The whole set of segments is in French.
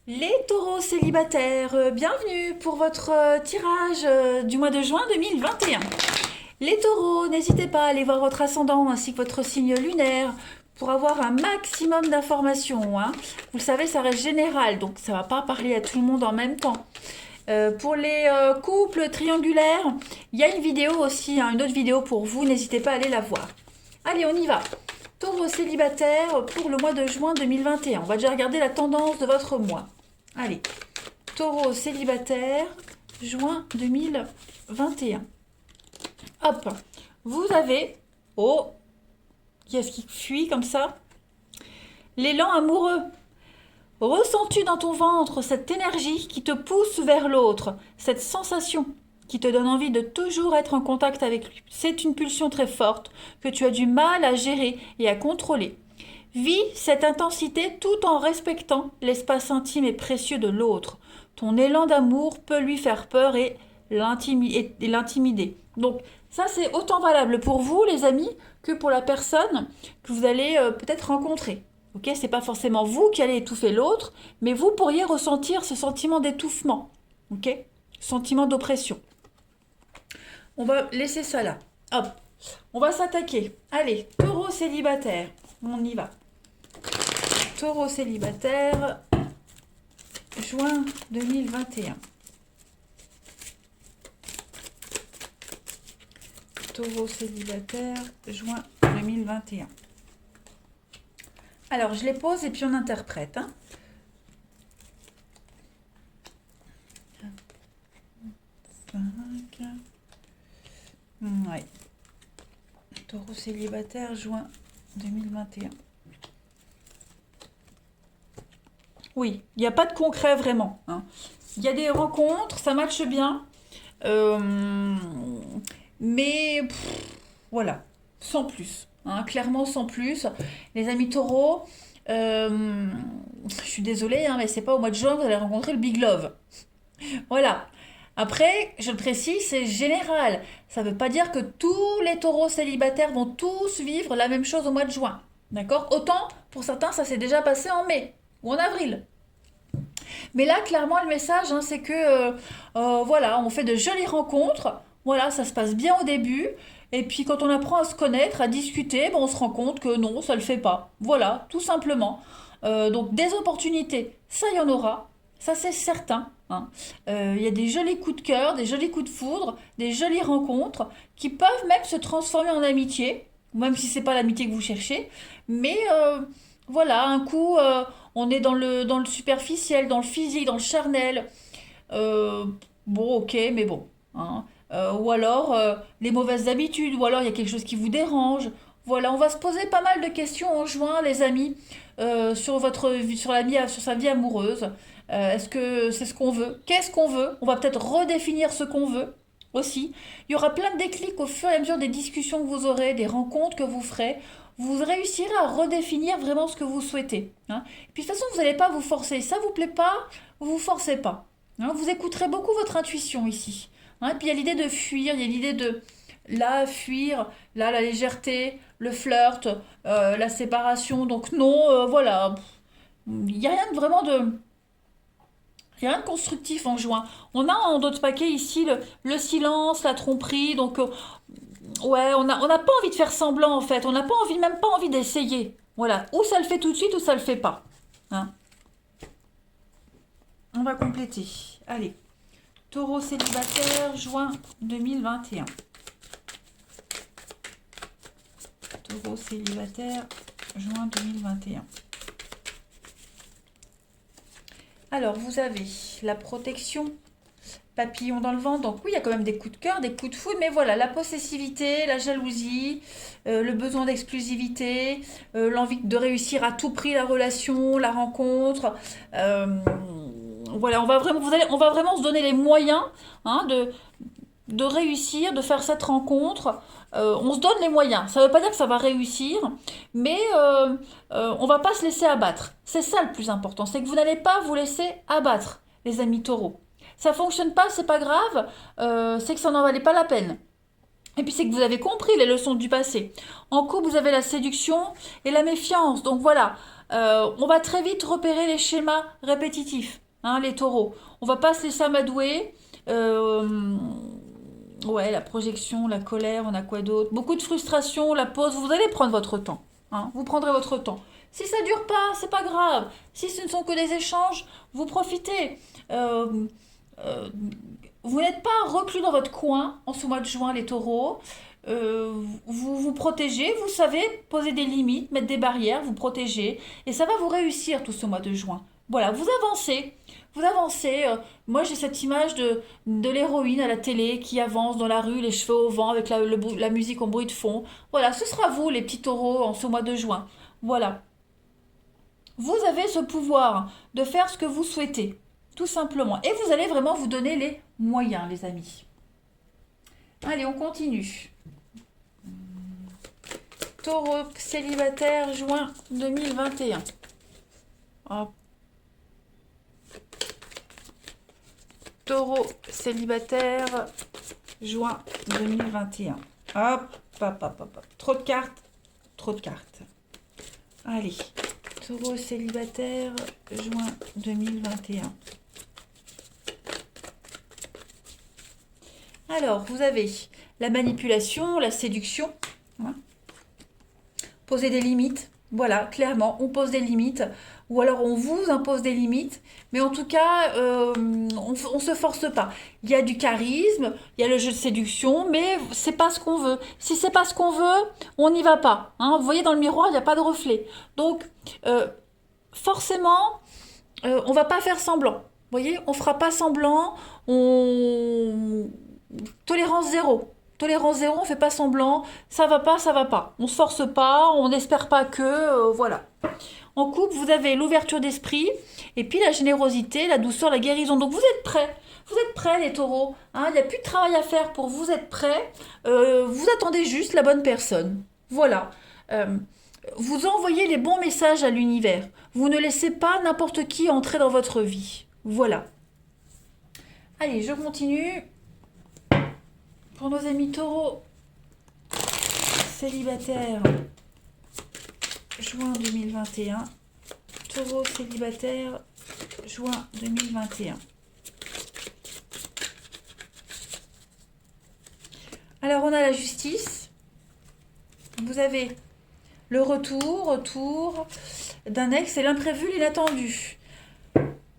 Les taureaux célibataires, bienvenue pour votre tirage du mois de juin 2021. Les taureaux, n'hésitez pas à aller voir votre ascendant ainsi que votre signe lunaire pour avoir un maximum d'informations, hein. Vous le savez, ça reste général, donc ça ne va pas parler à tout le monde en même temps. Pour les couples triangulaires, il y a une vidéo aussi, hein, une autre vidéo pour vous, n'hésitez pas à aller la voir. Allez, on y va. Taureau célibataire pour le mois de juin 2021. On va déjà regarder la tendance de votre mois. Allez, taureau célibataire, juin 2021. Hop, vous avez... Oh, qu'est-ce qui fuit comme ça? L'élan amoureux. Ressens-tu dans ton ventre cette énergie qui te pousse vers l'autre, cette sensation qui te donne envie de toujours être en contact avec lui? C'est une pulsion très forte que tu as du mal à gérer et à contrôler. Vis cette intensité tout en respectant l'espace intime et précieux de l'autre. Ton élan d'amour peut lui faire peur et l'intimider. Donc ça c'est autant valable pour vous les amis que pour la personne que vous allez peut-être rencontrer. Ok, c'est pas forcément vous qui allez étouffer l'autre, mais vous pourriez ressentir ce sentiment d'étouffement. Ok, sentiment d'oppression. On va laisser ça là. Hop, on va s'attaquer. Allez, taureau célibataire, on y va. Taureau célibataire, juin 2021. Taureau célibataire, juin 2021. Alors, je les pose et puis on interprète. Hein. Ouais. Taureau célibataire, juin 2021. Oui, il n'y a pas de concret vraiment. Hein. Il y a des rencontres, ça matche bien. Mais voilà, sans plus. Hein, clairement sans plus. Les amis taureaux, je suis désolée, hein, mais c'est pas au mois de juin que vous allez rencontrer le Big Love. Voilà. Après, je le précise, c'est général. Ça ne veut pas dire que tous les taureaux célibataires vont tous vivre la même chose au mois de juin. D'accord? Autant, pour certains, ça s'est déjà passé en mai ou en avril. Mais là, clairement, le message, hein, c'est que voilà, on fait de jolies rencontres. Voilà, ça se passe bien au début. Et puis quand on apprend à se connaître, à discuter, ben, on se rend compte que non, ça ne le fait pas. Voilà, tout simplement. Donc des opportunités, ça y en aura. Ça c'est certain. Hein. Il y a des jolis coups de cœur, des jolis coups de foudre, des jolies rencontres qui peuvent même se transformer en amitié, même si c'est pas l'amitié que vous cherchez. Mais voilà, un coup, on est dans le superficiel, dans le physique, dans le charnel. Euh, bon, ok, mais bon. Hein. Ou alors les mauvaises habitudes, ou alors il y a quelque chose qui vous dérange. Voilà, on va se poser pas mal de questions en juin, les amis, sur votre vie, sur sa vie amoureuse. Est-ce que c'est ce qu'on veut? Qu'est-ce qu'on veut? On va peut-être redéfinir ce qu'on veut aussi. Il y aura plein de déclics au fur et à mesure des discussions que vous aurez, des rencontres que vous ferez. Vous réussirez à redéfinir vraiment ce que vous souhaitez. Hein. Et puis de toute façon, vous n'allez pas vous forcer. Ça vous plaît pas, vous vous forcez pas. Hein. Vous écouterez beaucoup votre intuition ici. Hein. Et puis il y a l'idée de fuir, il y a l'idée de là, fuir, là, la légèreté, le flirt, la séparation. Donc non, voilà. Il n'y a rien de vraiment de... Rien de constructif en juin. On a en d'autres paquets ici le silence, la tromperie. Donc, ouais, on n'a pas envie de faire semblant en fait. On n'a pas envie, même pas envie d'essayer. Voilà. Ou ça le fait tout de suite ou ça le fait pas. Hein. On va compléter. Allez. Taureau célibataire, juin 2021. Taureau célibataire, juin 2021. Alors, vous avez la protection, papillon dans le vent. Donc oui, il y a quand même des coups de cœur, des coups de foudre, mais voilà, la possessivité, la jalousie, le besoin d'exclusivité, l'envie de réussir à tout prix la relation, la rencontre. Euh, voilà, on va vraiment se donner les moyens hein, de réussir, de faire cette rencontre. On se donne les moyens. Ça ne veut pas dire que ça va réussir, mais on va pas se laisser abattre. C'est ça le plus important, c'est que vous n'allez pas vous laisser abattre, les amis taureaux. Ça fonctionne pas, c'est pas grave, c'est que ça n'en valait pas la peine. Et puis c'est que vous avez compris les leçons du passé. En couple, vous avez la séduction et la méfiance. Donc voilà, On va très vite repérer les schémas répétitifs, hein, les taureaux. On va pas se laisser amadouer. Euh, ouais, la projection, la colère, on a quoi d'autre? Beaucoup de frustration, la pause. Vous allez prendre votre temps, hein, vous prendrez votre temps. Si ça dure pas, c'est pas grave. Si ce ne sont que des échanges, vous profitez. Euh, euh, vous n'êtes pas reclus dans votre coin en ce mois de juin, les taureaux. Vous vous protégez, vous savez poser des limites, mettre des barrières, vous protéger. Et ça va vous réussir tout ce mois de juin. Voilà, vous avancez. Vous avancez. Moi, j'ai cette image de l'héroïne à la télé qui avance dans la rue, les cheveux au vent, avec la musique en bruit de fond. Voilà, ce sera vous, les petits taureaux, en ce mois de juin. Voilà. Vous avez ce pouvoir de faire ce que vous souhaitez, tout simplement. Et vous allez vraiment vous donner les moyens, les amis. Allez, on continue. Taureau célibataire, juin 2021. Hop. Taureau célibataire, juin 2021. Hop, hop, hop, hop, hop. Trop de cartes, trop de cartes. Allez, taureau célibataire, juin 2021. Alors, vous avez la manipulation, la séduction, hein. Poser des limites. Voilà, clairement, on pose des limites. Ou alors on vous impose des limites. Mais en tout cas, on se force pas. Il y a du charisme, il y a le jeu de séduction, mais c'est pas ce qu'on veut. Si c'est pas ce qu'on veut, on n'y va pas, hein. Vous voyez, dans le miroir, il n'y a pas de reflet. Donc, forcément, on va pas faire semblant. Vous voyez, on fera pas semblant. Tolérance zéro. Tolérance zéro, on fait pas semblant, ça va pas, ça va pas. On se force pas, on n'espère pas que, voilà. En couple, vous avez l'ouverture d'esprit, et puis la générosité, la douceur, la guérison. Donc vous êtes prêts. Vous êtes prêts, les taureaux, hein. Il n'y a plus de travail à faire pour vous, êtes prêts. Vous attendez juste la bonne personne. Voilà. Euh, vous envoyez les bons messages à l'univers. Vous ne laissez pas n'importe qui entrer dans votre vie. Voilà. Allez, je continue. Pour nos amis taureaux célibataires, juin 2021. Taureau célibataire, juin 2021. Alors, on a la justice. Vous avez le retour d'un ex et l'imprévu, l'inattendu.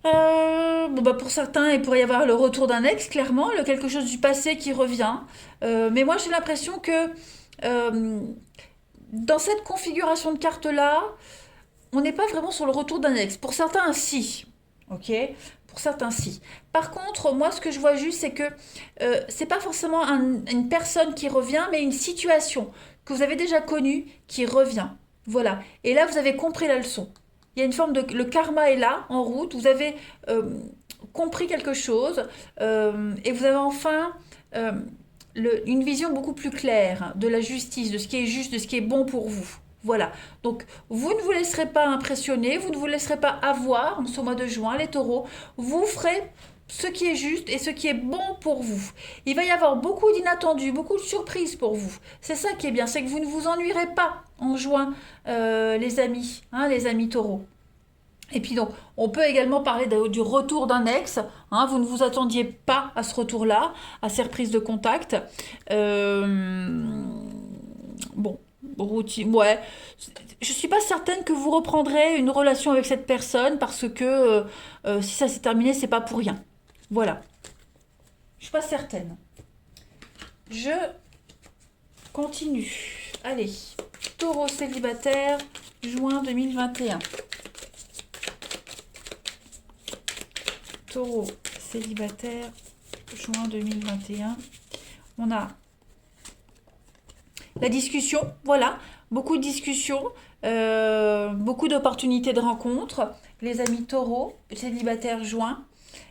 Bon bah pour certains, il pourrait y avoir le retour d'un ex, clairement, quelque chose du passé qui revient. Mais moi, j'ai l'impression que euh, dans cette configuration de carte-là, on n'est pas vraiment sur le retour d'un ex. Pour certains, si. Ok. Pour certains, si. Par contre, moi, ce que je vois juste, c'est que c'est pas forcément une personne qui revient, mais une situation que vous avez déjà connue qui revient. Voilà. Et là, vous avez compris la leçon. Il y a une forme de... Le karma est là, en route. Vous avez compris quelque chose et vous avez enfin une vision beaucoup plus claire de la justice, de ce qui est juste, de ce qui est bon pour vous. Voilà. Donc, vous ne vous laisserez pas impressionner, vous ne vous laisserez pas avoir en ce mois de juin, les taureaux. Vous ferez ce qui est juste et ce qui est bon pour vous. Il va y avoir beaucoup d'inattendus, beaucoup de surprises pour vous. C'est ça qui est bien, c'est que vous ne vous ennuierez pas en juin, les amis, hein, les amis taureaux. Et puis donc, on peut également parler du retour d'un ex, hein. Vous ne vous attendiez pas à ce retour-là, à ces reprises de contact. Bon, routine, ouais. Je suis pas certaine que vous reprendrez une relation avec cette personne parce que si ça s'est terminé, c'est pas pour rien. Voilà. Je suis pas certaine. Je continue. Allez, taureau célibataire, juin 2021. Taureau célibataire, juin 2021. On a la discussion, voilà, beaucoup de discussions, beaucoup d'opportunités de rencontres. Les amis taureaux, célibataires, juin.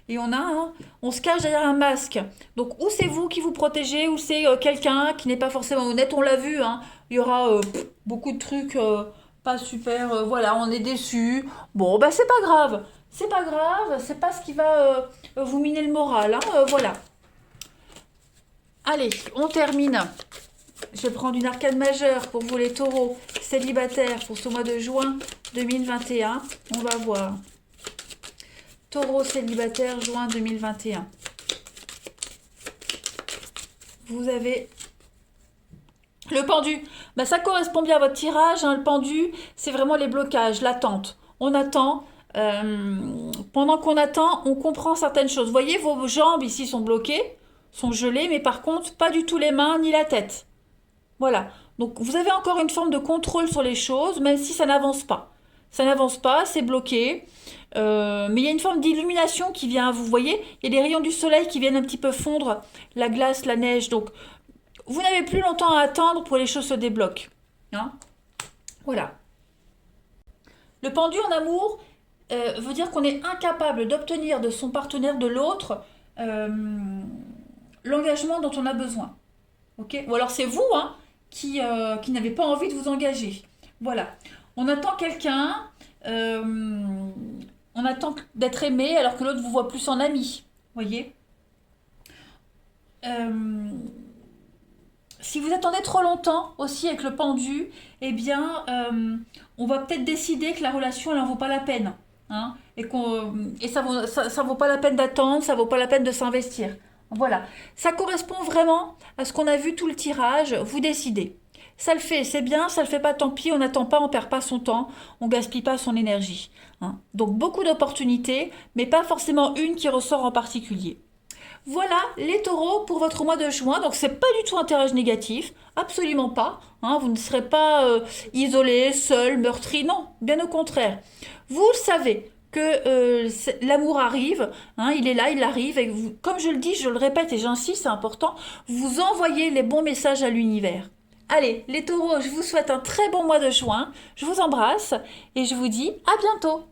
Et on se cache derrière un masque. Donc, ou c'est vous qui vous protégez, ou c'est quelqu'un qui n'est pas forcément honnête. On l'a vu, hein. Il y aura beaucoup de trucs pas super. Voilà, on est déçus. Bon, bah, c'est pas grave. C'est pas grave. C'est pas ce qui va vous miner le moral, hein. Voilà. Allez, on termine Je vais prendre une arcane majeure pour vous les taureaux célibataires pour ce mois de juin 2021. On va voir. Taureau célibataire, juin 2021. Vous avez le pendu. Ben, ça correspond bien à votre tirage. Hein. Le pendu, c'est vraiment les blocages, l'attente. On attend. Pendant qu'on attend, on comprend certaines choses. Vous voyez, vos jambes ici sont bloquées, sont gelées, mais par contre, pas du tout les mains ni la tête. Voilà. Donc, vous avez encore une forme de contrôle sur les choses, même si ça n'avance pas. Ça n'avance pas, c'est bloqué. Mais il y a une forme d'illumination qui vient à vous. Vous voyez, il y a des rayons du soleil qui viennent un petit peu fondre la glace, la neige. Donc, vous n'avez plus longtemps à attendre pour que les choses se débloquent. Hein. Voilà. Le pendu en amour veut dire qu'on est incapable d'obtenir de son partenaire, de l'autre, l'engagement dont on a besoin. Okay. Ou alors c'est vous qui n'avez pas envie de vous engager. Voilà. On attend quelqu'un, on attend d'être aimé alors que l'autre vous voit plus en ami. Voyez. Si vous attendez trop longtemps aussi avec le pendu, eh bien, on va peut-être décider que la relation, elle n'en vaut pas la peine. Hein, et ça vaut pas la peine d'attendre, ça vaut pas la peine de s'investir. Voilà. Ça correspond vraiment à ce qu'on a vu tout le tirage. Vous décidez. Ça le fait, c'est bien, ça le fait pas, tant pis, on n'attend pas, on perd pas son temps, on gaspille pas son énergie. Hein. Donc beaucoup d'opportunités, mais pas forcément une qui ressort en particulier. Voilà les taureaux pour votre mois de juin. Donc c'est pas du tout un tirage négatif, absolument pas. Hein, vous ne serez pas isolé, seul, meurtri, non, bien au contraire. Vous le savez que l'amour arrive, hein, il est là, il arrive. Et vous, comme je le dis, je le répète et j'insiste, c'est important, vous envoyez les bons messages à l'univers. Allez, les taureaux, je vous souhaite un très bon mois de juin. Je vous embrasse et je vous dis à bientôt.